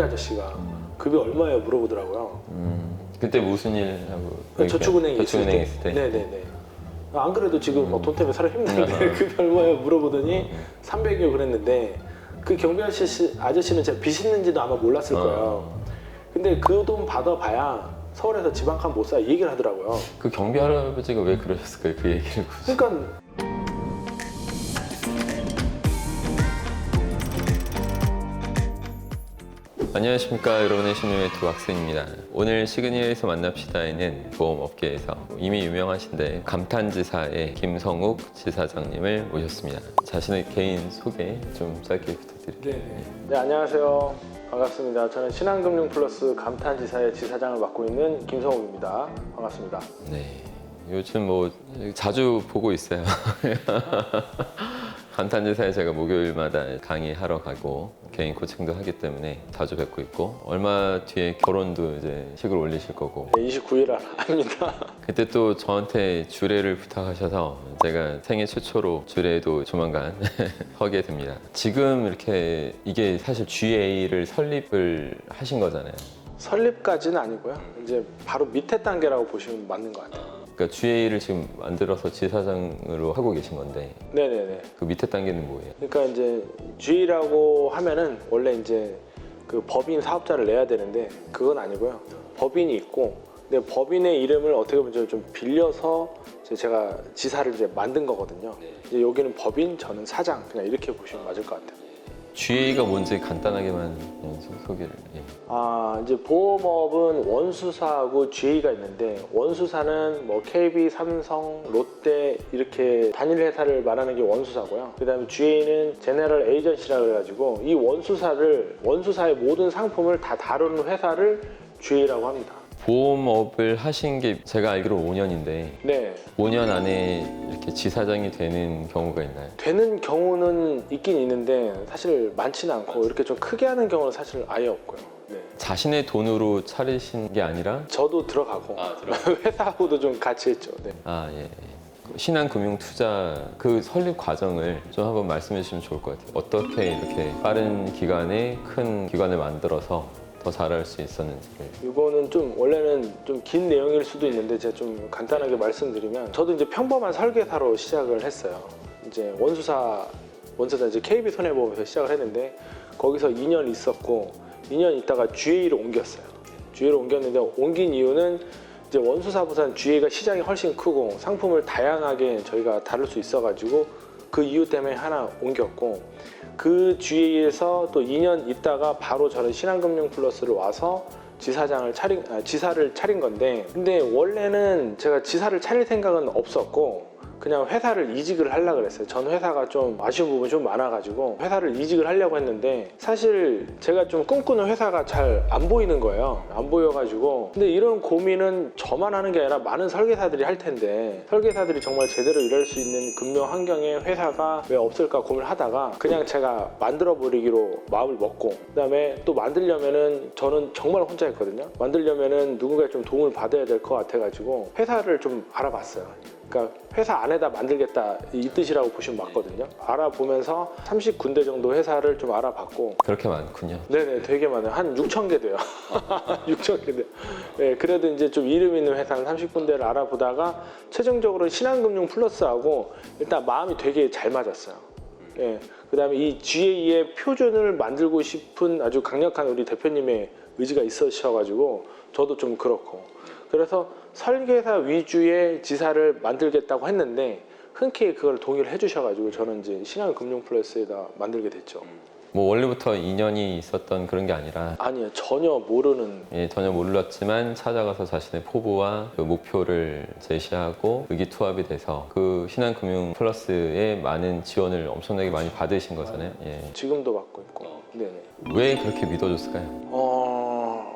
아저씨가 급여 얼마예요 물어보더라고요. 그때 무슨 일 하고? 저축은행에 있을 때. 때? 네네네. 안 그래도 지금 돈 때문에 살아 힘든데 급여 얼마예요 물어보더니 300여 그랬는데 그 경비 아저씨는 제가 빚 있는지도 아마 몰랐을 거예요. 근데 그 돈 받아봐야 서울에서 집 한 칸 못 사 이 얘기를 하더라고요. 그 경비 할아버지가 왜 그러셨을까요? 그 얘기를 굳이. 그러니까 안녕하십니까, 여러분의 신용의 두학생입니다. 오늘 시그니엘에서 만납시다에는 보험업계에서 이미 유명하신데 감탄지사의 김성욱 지사장님을 모셨습니다. 자신의 개인 소개 좀 짧게 부탁드립니다. 네, 안녕하세요. 반갑습니다. 저는 신한금융플러스 감탄지사의 지사장을 맡고 있는 김성욱입니다. 반갑습니다. 네, 요즘 뭐 자주 보고 있어요. 감탄지사에 제가 목요일마다 강의하러 가고 개인 코칭도 하기 때문에 자주 뵙고 있고, 얼마 뒤에 결혼도 이제 식을 올리실 거고, 네, 29일 합니다. 그때 또 저한테 주례를 부탁하셔서 제가 생애 최초로 주례도 조만간 하게 됩니다. 지금 이렇게 이게 사실 GA를 설립을 하신 거잖아요. 설립까지는 아니고요. 이제 바로 밑에 단계라고 보시면 맞는 것 같아요. 그러니까 GA를 지금 만들어서 지사장으로 하고 계신 건데, 네네네. 그 밑에 단계는 뭐예요? 그러니까 이제 G라고 하면은 원래 이제 그 법인 사업자를 내야 되는데 그건 아니고요. 법인이 있고, 근데 법인의 이름을 어떻게 보면 좀 빌려서 제가 지사를 이제 만든 거거든요. 이제 여기는 법인, 저는 사장, 그냥 이렇게 보시면 맞을 것 같아요. GA가 뭔지 간단하게만 소개를. 예. 이제 보험업은 원수사하고 GA가 있는데, 원수사는 뭐 KB, 삼성, 롯데 이렇게 단일 회사를 말하는 게 원수사고요. 그 다음에 GA는 제너럴 에이전시라 그래가지고 이 원수사의 모든 상품을 다 다루는 회사를 GA라고 합니다. 보험업을 하신 게 제가 알기로 5년인데 네. 5년 안에 이렇게 지사장이 되는 경우가 있나요? 되는 경우는 있긴 있는데 사실 많지는 않고, 이렇게 좀 크게 하는 경우는 사실 아예 없고요. 네. 자신의 돈으로 차리신 게 아니라? 저도 들어가고 회사하고도 좀 같이 했죠. 네. 예. 신한금융투자 그 설립 과정을 좀 한번 말씀해 주시면 좋을 것 같아요. 어떻게 이렇게 빠른 기간에 큰 기관을 만들어서 더 잘할 수 있었는지를. 이거는 좀 원래는 좀 긴 내용일 수도 있는데 제가 좀 간단하게 말씀드리면, 저도 이제 평범한 설계사로 시작을 했어요. 이제 원수사 이제 KB 손해보험에서 시작을 했는데, 거기서 2년 있었고 2년 있다가 GA로 옮겼어요. GA로 옮겼는데, 옮긴 이유는 이제 원수사보다는 GA가 시장이 훨씬 크고 상품을 다양하게 저희가 다룰 수 있어가지고 그 이유 때문에 하나 옮겼고, 그 GA에서 또 2년 있다가 바로 저는 신한금융플러스를 와서 지사를 차린 건데, 근데 원래는 제가 지사를 차릴 생각은 없었고 그냥 회사를 이직을 하려고 그랬어요. 전 회사가 좀 아쉬운 부분이 좀 많아가지고 회사를 이직을 하려고 했는데, 사실 제가 좀 꿈꾸는 회사가 잘 안 보이는 거예요. 안 보여가지고. 근데 이런 고민은 저만 하는 게 아니라 많은 설계사들이 할 텐데, 설계사들이 정말 제대로 일할 수 있는 근무 환경에 회사가 왜 없을까 고민을 하다가 그냥 제가 만들어 버리기로 마음을 먹고, 그 다음에 또 만들려면은 저는 정말 혼자 했거든요. 만들려면은 누군가의 좀 도움을 받아야 될 것 같아가지고 회사를 좀 알아봤어요. 그러니까 회사 안에다 만들겠다 이 뜻이라고 보시면 맞거든요. 알아보면서 30군데 정도 회사를 좀 알아봤고. 그렇게 많군요. 네네, 되게 많아요. 한 6,000개 돼요. 6,000개 돼요. 네, 그래도 이제 좀 이름 있는 회사 한 30군데를 알아보다가 최종적으로 신한금융플러스하고 일단 마음이 되게 잘 맞았어요. 네, 그 다음에 이 GA의 표준을 만들고 싶은 아주 강력한 우리 대표님의 의지가 있으셔가지고 저도 좀 그렇고, 그래서 설계사 위주의 지사를 만들겠다고 했는데 흔쾌히 그걸 동의를 해주셔가지고 저는 이제 신한금융플러스에다 만들게 됐죠. 뭐 원래부터 인연이 있었던 그런 게 아니라? 아니요, 전혀 모르는. 예, 전혀 몰랐지만 찾아가서 자신의 포부와 그 목표를 제시하고 의기투합이 돼서 그 신한금융플러스의 많은 지원을 엄청나게 많이 받으신 거잖아요. 예. 지금도 받고 있고. 네네. 왜 그렇게 믿어줬을까요?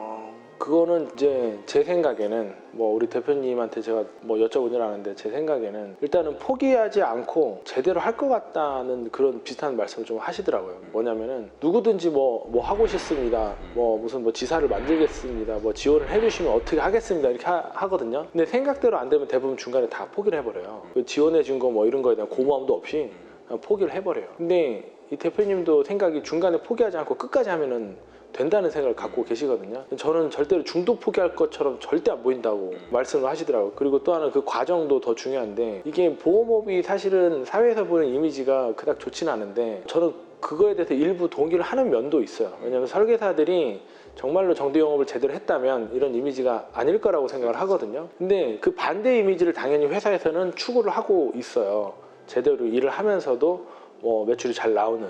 그거는 이제 제 생각에는 뭐 우리 대표님한테 제가 뭐 여쭤보진 않았는데, 제 생각에는 일단은 포기하지 않고 제대로 할 것 같다는 그런 비슷한 말씀을 좀 하시더라고요. 뭐냐면은 누구든지 뭐 하고 싶습니다, 뭐 무슨 뭐 지사를 만들겠습니다, 뭐 지원을 해주시면 어떻게 하겠습니다 이렇게 하거든요. 근데 생각대로 안 되면 대부분 중간에 다 포기를 해버려요. 지원해 준 거 뭐 이런 거에 대한 고마움도 없이 그냥 포기를 해버려요. 근데 이 대표님도 생각이 중간에 포기하지 않고 끝까지 하면은 된다는 생각을 갖고 계시거든요. 저는 절대로 중도 포기할 것처럼 절대 안 보인다고 말씀을 하시더라고요. 그리고 또 하나 그 과정도 더 중요한데 이게 보험업이 사실은 사회에서 보는 이미지가 그닥 좋지는 않은데 저는 그거에 대해서 일부 동의를 하는 면도 있어요. 왜냐하면 설계사들이 정말로 정규 영업을 제대로 했다면 이런 이미지가 아닐 거라고 생각을 하거든요. 근데 그 반대 이미지를 당연히 회사에서는 추구를 하고 있어요. 제대로 일을 하면서도 뭐 매출이 잘 나오는,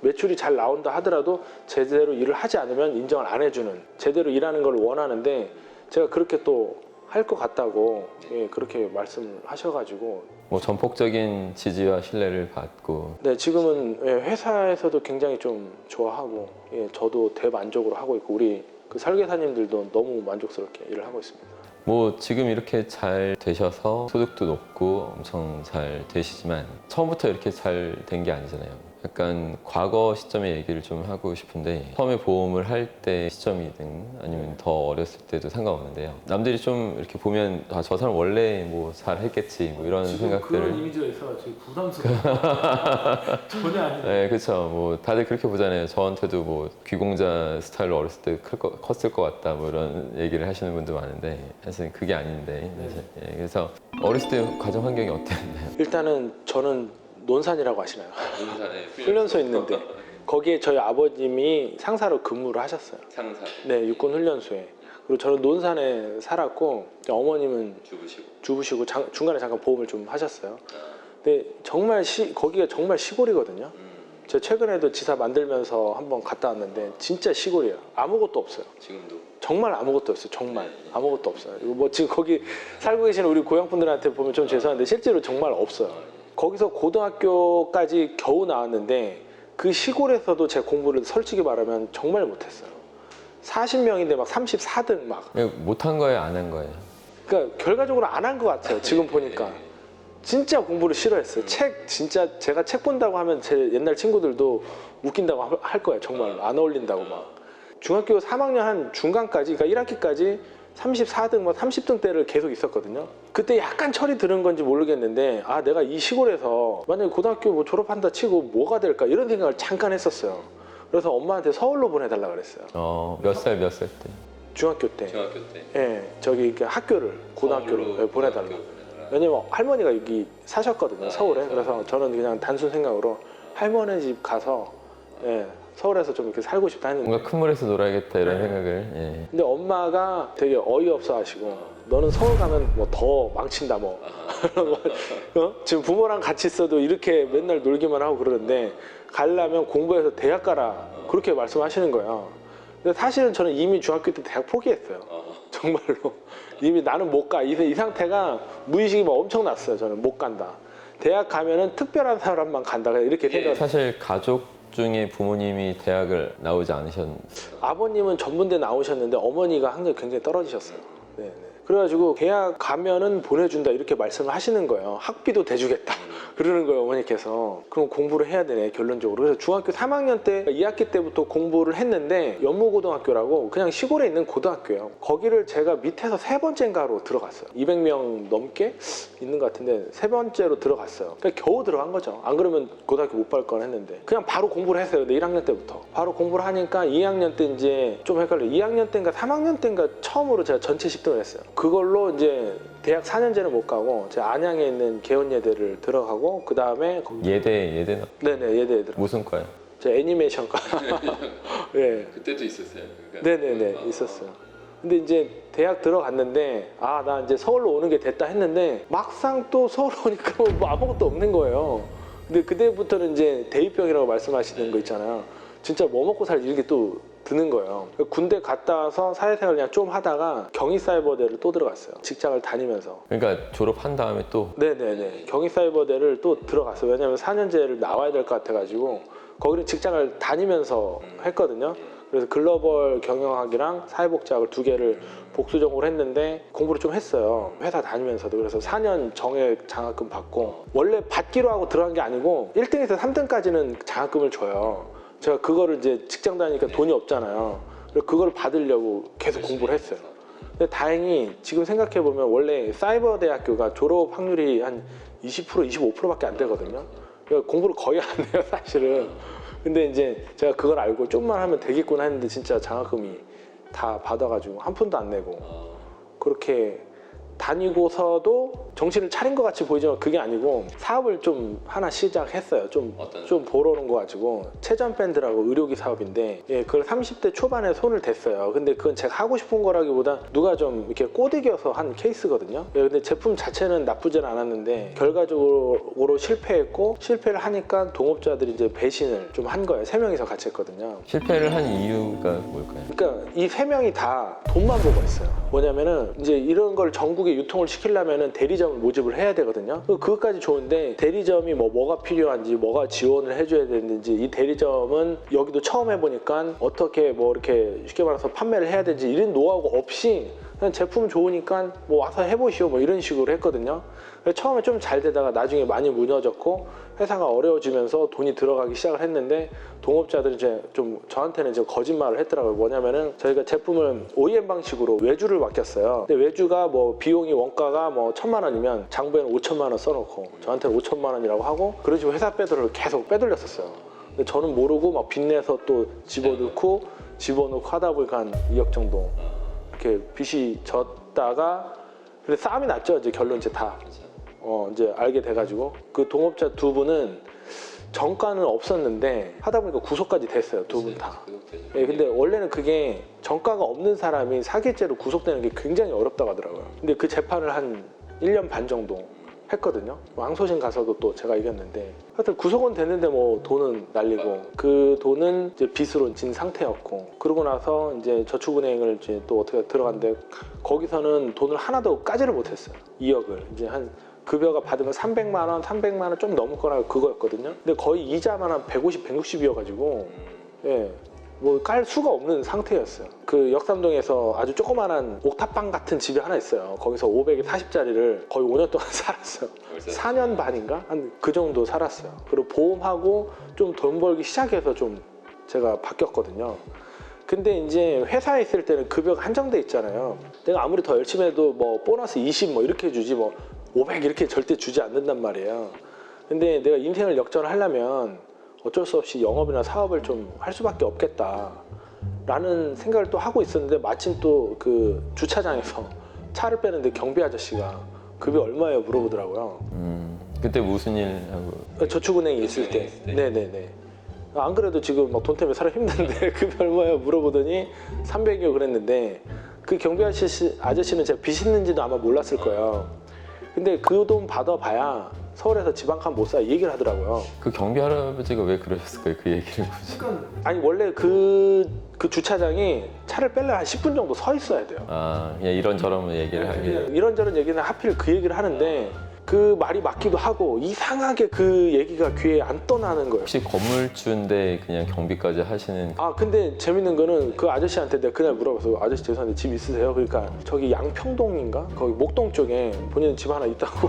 매출이 잘 나온다 하더라도 제대로 일을 하지 않으면 인정을 안 해주는, 제대로 일하는 걸 원하는데 제가 그렇게 또 할 것 같다고 그렇게 말씀을 하셔가지고 뭐 전폭적인 지지와 신뢰를 받고. 네, 지금은 회사에서도 굉장히 좀 좋아하고 저도 대만족으로 하고 있고 우리 그 설계사님들도 너무 만족스럽게 일을 하고 있습니다. 뭐 지금 이렇게 잘 되셔서 소득도 높고 엄청 잘 되시지만 처음부터 이렇게 잘 된 게 아니잖아요. 약간 과거 시점의 얘기를 좀 하고 싶은데 처음에 보험을 할 때 시점이든 아니면 더 어렸을 때도 상관없는데요. 남들이 좀 이렇게 보면 아, 저 사람 원래 뭐 잘했겠지 뭐 이런 생각들을 이미지가 있어서 지금 부담스러워요. 전혀 아니에요. 네, 그렇죠. 뭐 다들 그렇게 보잖아요. 저한테도 뭐 귀공자 스타일로 어렸을 때 컸을 것 같다 뭐 이런 얘기를 하시는 분도 많은데 사실 그게 아닌데 사실. 예, 그래서 어렸을 때 가정 환경이 어땠나요? 일단은 저는 논산이라고 아시나요? 훈련소 있는데 거기에 저희 아버님이 상사로 근무를 하셨어요. 상사 네, 육군 훈련소에. 그리고 저는 논산에 살았고 어머님은 주부시고 중간에 잠깐 보험을 좀 하셨어요. 근데 정말 거기가 정말 시골이거든요. 제가 최근에도 지사 만들면서 한번 갔다 왔는데 진짜 시골이에요. 아무것도 없어요. 지금도 정말 아무것도 없어요. 정말 아무것도 없어요. 뭐 지금 거기 살고 계시는 우리 고향 분들한테 보면 좀 죄송한데 실제로 정말 없어요. 거기서 고등학교까지 겨우 나왔는데 그 시골에서도 제 공부를 솔직히 말하면 정말 못했어요. 40명인데 막 34등 막. 못한 거예요, 안 한 거예요? 그러니까 결과적으로 안 한 것 같아요. 지금 보니까. 진짜 공부를 싫어했어요. 진짜 제가 책 본다고 하면 제 옛날 친구들도 웃긴다고 할 거예요. 정말 안 어울린다고 막. 중학교 3학년 한 중간까지, 그러니까 1학기까지 34등, 뭐 30등대를 계속 있었거든요. 그때 약간 철이 드는 건지 모르겠는데 아 내가 이 시골에서 만약에 고등학교 뭐 졸업한다 치고 뭐가 될까 이런 생각을 잠깐 했었어요. 그래서 엄마한테 서울로 보내달라 그랬어요. 몇 살 때? 중학교 때. 중학교 때. 예, 저기 학교를 고등학교로 보내달라. 왜냐면 할머니가 여기 사셨거든요, 서울에. 그래서 저는 그냥 단순 생각으로 할머니 집 가서 서울에서 좀 이렇게 살고 싶다 했는데 뭔가 큰 물에서 놀아야겠다 이런 생각을. 예. 근데 엄마가 되게 어이없어 하시고 너는 서울 가면 뭐 더 망친다 뭐 지금 부모랑 같이 있어도 이렇게 맨날 놀기만 하고 그러는데 가려면 공부해서 대학 가라 그렇게 말씀하시는 거예요. 근데 사실은 저는 이미 중학교 때 대학 포기했어요. 정말로 이미 나는 못 가. 이 상태가 무의식이 막 엄청 났어요. 저는 못 간다. 대학 가면은 특별한 사람만 간다 이렇게 생각. 사실 가족 중에 부모님이 대학을 나오지 않으셨는데 아버님은 전문대 나오셨는데 어머니가 학력이 굉장히 떨어지셨어요. 네. 그래가지고 대학 가면은 보내준다 이렇게 말씀을 하시는 거예요. 학비도 대주겠다 그러는 거예요 어머니께서. 그럼 공부를 해야 되네 결론적으로. 그래서 중학교 3학년 때 2학기 때부터 공부를 했는데 연무고등학교라고 그냥 시골에 있는 고등학교예요. 거기를 제가 밑에서 3번째인가로 들어갔어요. 200명 넘게 있는 것 같은데 3번째로 들어갔어요. 그러니까 겨우 들어간 거죠. 안 그러면 고등학교 못 갈 건 했는데 그냥 바로 공부를 했어요. 근데 1학년 때부터 바로 공부를 하니까 2학년 때 이제 좀 헷갈려요. 2학년 때인가 3학년 때인가 처음으로 제가 전체 10등을 했어요. 그걸로 이제 대학 4년제는 못 가고 제가 안양에 있는 개원예대를 들어가고 그 다음에 예대 네네 예대에 들어. 무슨 과요? 제 애니메이션과 네. 그때도 있었어요. 네네네 있었어요. 근데 이제 대학 들어갔는데 아 나 이제 서울로 오는 게 됐다 했는데 막상 또 서울 오니까 뭐 아무것도 없는 거예요. 근데 그때부터는 이제 대입병이라고 말씀하시는 거 있잖아요. 진짜 뭐 먹고 살 이런 게 또 드는 거예요. 군대 갔다 와서 사회생활 그냥 좀 하다가 경희사이버대를 또 들어갔어요. 직장을 다니면서. 그러니까 졸업한 다음에 또 네네네. 경희사이버대를 또 들어갔어요. 왜냐면 4년제를 나와야 될 것 같아가지고 거기는 직장을 다니면서 했거든요. 그래서 글로벌 경영학이랑 사회복지학을 2개를 복수 전공을 했는데 공부를 좀 했어요. 회사 다니면서도. 그래서 4년 정액 장학금 받고 원래 받기로 하고 들어간 게 아니고 1등에서 3등까지는 장학금을 줘요. 제가 그거를 이제 직장 다니니까 돈이 없잖아요. 그래서 그걸 받으려고 계속 공부를 했어요. 근데 다행히 지금 생각해보면 원래 사이버 대학교가 졸업 확률이 한 20%, 25%밖에 안 되거든요. 그러니까 공부를 거의 안 해요, 사실은. 근데 이제 제가 그걸 알고 좀만 하면 되겠구나 했는데 진짜 장학금이 다 받아가지고 한 푼도 안 내고 그렇게 다니고서도 정신을 차린 것 같이 보이지만 그게 아니고 사업을 좀 하나 시작했어요. 좀 벌어오는 거 가지고 체전 밴드라고 의료기 사업인데 예, 그걸 30대 초반에 손을 댔어요. 근데 그건 제가 하고 싶은 거라기보다 누가 좀 이렇게 꼬드겨서 한 케이스거든요. 예, 근데 제품 자체는 나쁘진 않았는데 결과적으로 실패했고 실패를 하니까 동업자들이 이제 배신을 좀 한 거예요. 3명이서 같이 했거든요. 실패를 한 이유가 뭘까요? 그러니까 이 3명이 다 돈만 보고 있어요. 뭐냐면은 이제 이런 걸 전국에 유통을 시키려면은 대리점을 모집을 해야 되거든요. 그것까지 좋은데 대리점이 뭐가 필요한지 뭐가 지원을 해줘야 되는지 이 대리점은 여기도 처음 해보니까 어떻게 뭐 이렇게 쉽게 말해서 판매를 해야 되는지 이런 노하우가 없이 그냥 제품 좋으니까 뭐 와서 해보시오 뭐 이런 식으로 했거든요. 그래서 처음에 좀 잘 되다가 나중에 많이 무너졌고 회사가 어려워지면서 돈이 들어가기 시작을 했는데 동업자들이 이제 좀 저한테는 이제 거짓말을 했더라고요. 뭐냐면은 저희가 제품을 OEM 방식으로 외주를 맡겼어요. 근데 외주가 뭐 비용이 원가가 뭐 1,000만 원이면 장부에는 5천만 원 써놓고 저한테는 5천만 원이라고 하고 그런 식으로 회사 빼돌을 계속 빼돌렸었어요. 근데 저는 모르고 막 빚내서 또 집어넣고 하다 보니까 한 2억 정도 이렇게 빚이 졌다가 근데 싸움이 났죠. 이제 결론 이제 다 이제 알게 돼가지고 그 동업자 2분은 정가는 없었는데 하다 보니까 구속까지 됐어요. 2분 다. 예, 근데 원래는 그게 정가가 없는 사람이 사기죄로 구속되는 게 굉장히 어렵다고 하더라고요. 근데 그 재판을 한 1년 반 정도 했거든요. 항소심 가서도 또 제가 이겼는데 하여튼 구속은 됐는데 뭐 돈은 날리고 그 돈은 이제 빚으로 진 상태였고 그러고 나서 이제 저축은행을 이제 또 어떻게 들어갔는데 거기서는 돈을 하나도 까지를 못했어요. 2억을 이제 한 급여가 받으면 300만 원 좀 넘을 거라 그거였거든요. 근데 거의 이자만 한 150, 160이어가지고 예. 뭐 깔 수가 없는 상태였어요. 그 역삼동에서 아주 조그만한 옥탑방 같은 집이 하나 있어요. 거기서 540짜리를 거의 5년 동안 살았어요. 4년 반인가? 한 그 정도 살았어요. 그리고 보험하고 좀 돈 벌기 시작해서 좀 제가 바뀌었거든요. 근데 이제 회사에 있을 때는 급여가 한정돼 있잖아요. 내가 아무리 더 열심히 해도 뭐 보너스 20 뭐 이렇게 주지 뭐 500 이렇게 절대 주지 않는단 말이에요. 근데 내가 인생을 역전하려면 어쩔 수 없이 영업이나 사업을 좀 할 수밖에 없겠다 라는 생각을 또 하고 있었는데 마침 또 그 주차장에서 차를 빼는데 경비 아저씨가 급이 얼마예요 물어보더라고요. 그때 무슨 일 하고? 저축은행에 있을 때. 네네네. 안 그래도 지금 막 돈 때문에 살아 힘든데 급이 얼마예요 물어보더니 300이요 그랬는데 그 경비 아저씨는 제가 빚 있는지도 아마 몰랐을 거예요. 근데 그 돈 받아봐야 서울에서 지방칸 못 사 얘기를 하더라고요. 그 경비 할아버지가 왜 그러셨을까요? 그 얘기를 굳이. 아니 원래 그 주차장이 차를 빼려면 한 10분 정도 서 있어야 돼요. 아, 예, 이런저런 얘기를 하길. 이런저런 얘기는 하필 그 얘기를 하는데 그 말이 맞기도 하고 이상하게 그 얘기가 귀에 안 떠나는 거예요. 혹시 건물주인데 그냥 경비까지 하시는? 아 근데 재밌는 거는 그 아저씨한테 내가 그날 물어봐서 아저씨 죄송한데 집 있으세요? 그러니까 저기 양평동인가? 거기 목동 쪽에 본인 집 하나 있다고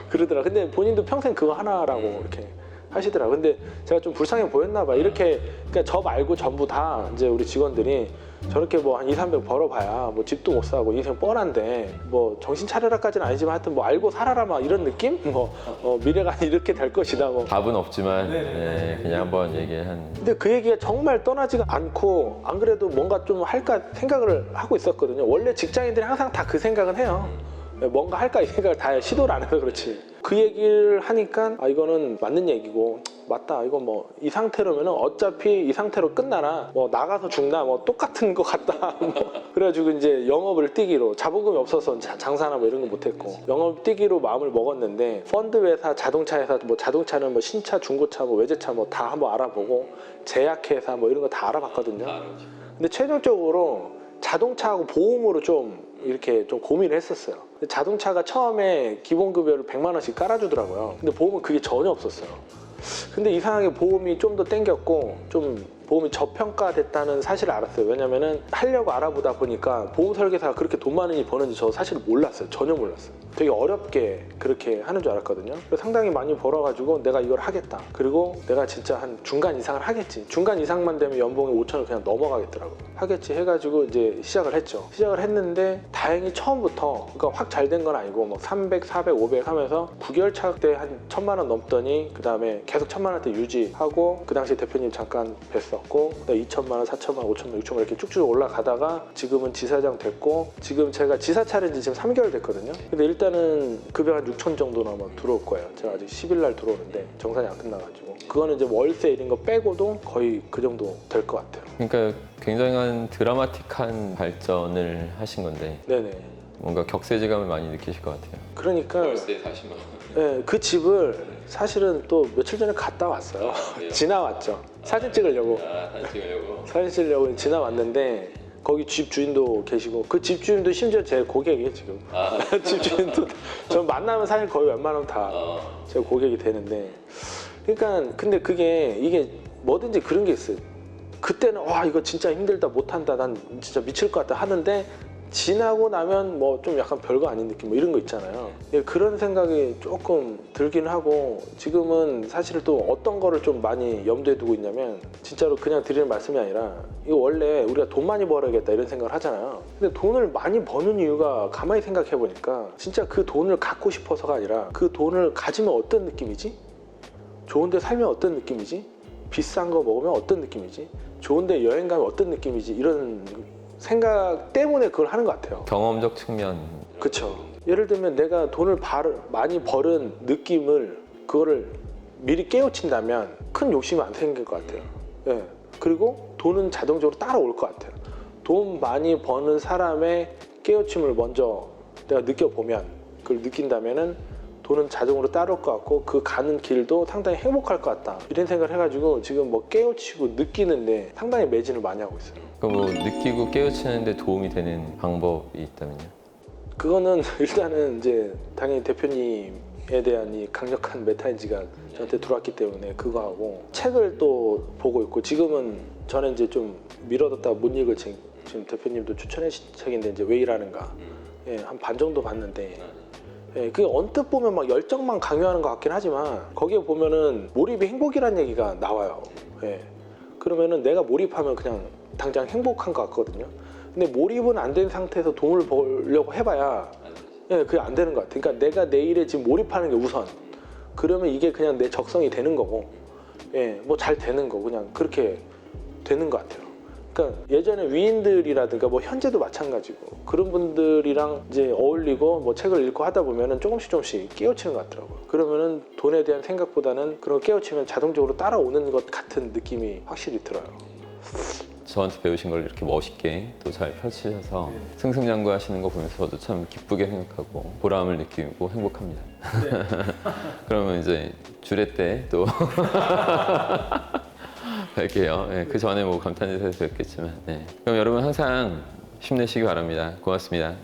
그러더라. 근데 본인도 평생 그거 하나라고 이렇게 하시더라. 근데 제가 좀 불쌍해 보였나 봐. 이렇게 그러니까 저 말고 전부 다 이제 우리 직원들이 저렇게 뭐 한 2, 300 벌어봐야 뭐 집도 못 사고 인생 뻔한데 뭐 정신 차려라까지는 아니지만 하여튼 뭐 알고 살아라 막 이런 느낌? 뭐 미래가 이렇게 될 것이다 뭐. 답은 없지만 네, 그냥 한번 얘기한. 근데 그 얘기가 정말 떠나지가 않고 안 그래도 뭔가 좀 할까 생각을 하고 있었거든요. 원래 직장인들이 항상 다 그 생각은 해요. 뭔가 할까 이 생각을 다 시도를 안 해서 그렇지. 그 얘기를 하니까 아 이거는 맞는 얘기고 맞다 이거 뭐 이 상태로면은 어차피 이 상태로 끝나나 뭐 나가서 죽나 뭐 똑같은 것 같다 뭐 그래가지고 이제 영업을 뛰기로 자본금이 없어서 장사나 뭐 이런 거 못했고 영업 뛰기로 마음을 먹었는데 펀드 회사 자동차 회사 뭐 자동차는 뭐 신차 중고차 뭐 외제차 뭐 다 한번 알아보고 제약회사 뭐 이런 거 다 알아봤거든요. 근데 최종적으로 자동차하고 보험으로 좀 이렇게 좀 고민을 했었어요. 근데 자동차가 처음에 기본급여를 100만 원씩 깔아주더라고요. 근데 보험은 그게 전혀 없었어요. 근데 이상하게 보험이 좀 더 땡겼고 좀 보험이 저평가됐다는 사실을 알았어요. 왜냐면은 하려고 알아보다 보니까 보험 설계사가 그렇게 돈 많이 버는지 저 사실 몰랐어요. 전혀 몰랐어요. 되게 어렵게 그렇게 하는 줄 알았거든요. 그래서 상당히 많이 벌어가지고 내가 이걸 하겠다. 그리고 내가 진짜 한 중간 이상을 하겠지. 중간 이상만 되면 연봉이 5천을 그냥 넘어가겠더라고요. 하겠지 해가지고 이제 시작을 했죠. 시작을 했는데 다행히 처음부터 그러니까 확 잘 된 건 아니고 막 300, 400, 500 하면서 9개월 차 때 한 1,000만 원 넘더니 그 다음에 계속 1,000만 원대 유지하고 그 당시 대표님 잠깐 뵀었고 2,000만 원, 4,000만 원, 5,000만 원, 6,000만 원 이렇게 쭉쭉 올라가다가 지금은 지사장 됐고 지금 제가 지사 차린 지 지금 3개월 됐거든요. 근데 일단은 급여 한 6천 정도는 아마 들어올 거예요. 제가 아직 10일 날 들어오는데 정산이 안 끝나가지고 그거는 이제 월세 이런 거 빼고도 거의 그 정도 될 것 같아요. 그러니까 굉장한 드라마틱한 발전을 하신 건데 네네. 뭔가 격세지감을 많이 느끼실 것 같아요. 그러니까 40만 원. 네, 그 집을 사실은 또 며칠 전에 갔다 왔어요. 지나왔죠. 사진 찍으려고. 사진 찍으려고. 사진 찍으려고 지나왔는데 거기 집 주인도 계시고 그 집 주인도 심지어 제 고객이에요 지금. 집 주인도 저 만나면 사실 거의 웬만하면 다 제 고객이 되는데 그러니까 근데 이게 뭐든지 그런 게 있어요. 그때는 와 이거 진짜 힘들다 못한다 난 진짜 미칠 것 같다 하는데 지나고 나면 뭐 좀 약간 별거 아닌 느낌 뭐 이런 거 있잖아요. 그런 생각이 조금 들긴 하고 지금은 사실 또 어떤 거를 좀 많이 염두에 두고 있냐면 진짜로 그냥 드리는 말씀이 아니라 이거 원래 우리가 돈 많이 벌어야겠다 이런 생각을 하잖아요. 근데 돈을 많이 버는 이유가 가만히 생각해 보니까 진짜 그 돈을 갖고 싶어서가 아니라 그 돈을 가지면 어떤 느낌이지? 좋은데 살면 어떤 느낌이지? 비싼 거 먹으면 어떤 느낌이지? 좋은데 여행 가면 어떤 느낌이지? 이런 생각 때문에 그걸 하는 것 같아요. 경험적 측면. 그렇죠. 예를 들면 내가 돈을 많이 벌은 느낌을 그거를 미리 깨우친다면 큰 욕심이 안 생길 것 같아요. 예. 그리고 돈은 자동적으로 따라올 것 같아요. 돈 많이 버는 사람의 깨우침을 먼저 내가 느껴보면 그걸 느낀다면은 돈은 자동으로 따라올 것 같고 그 가는 길도 상당히 행복할 것 같다. 이런 생각을 해가지고 지금 뭐 깨우치고 느끼는데 상당히 매진을 많이 하고 있어요. 그럼 뭐 느끼고 깨우치는데 도움이 되는 방법이 있다면요? 그거는 일단은 이제 당연히 대표님에 대한 이 강력한 메타인지가 저한테 들어왔기 때문에 그거 하고 책을 또 보고 있고 지금은 저는 이제 좀 미뤄뒀다가 못 읽을 책 지금 대표님도 추천해 주신 책인데 이제 왜 일하는가 예, 한 반 정도 봤는데 예, 그게 언뜻 보면 막 열정만 강요하는 것 같긴 하지만 거기에 보면은 몰입이 행복이라는 얘기가 나와요. 예. 그러면은 내가 몰입하면 그냥 당장 행복한 것 같거든요. 근데 몰입은 안 된 상태에서 돈을 벌려고 해봐야 예, 그게 안 되는 것 같아요. 그러니까 내가 내일에 지금 몰입하는 게 우선. 그러면 이게 그냥 내 적성이 되는 거고, 예, 뭐 잘 되는 거 그냥 그렇게 되는 것 같아요. 그러니까 예전에 위인들이라든가 뭐 현재도 마찬가지고 그런 분들이랑 이제 어울리고 뭐 책을 읽고 하다 보면은 조금씩 깨우치는 것 같더라고요. 그러면은 돈에 대한 생각보다는 그런 거 깨우치면 자동적으로 따라오는 것 같은 느낌이 확실히 들어요. 저한테 배우신 걸 이렇게 멋있게 또 잘 펼치셔서 승승장구하시는 거 보면서 저도 참 기쁘게 생각하고 보람을 느끼고 행복합니다. 그러면 이제 주례 때 또 뵐게요. 네, 그 전에 뭐 감탄사에서 뵙겠지만. 네. 그럼 여러분 항상 힘내시기 바랍니다. 고맙습니다.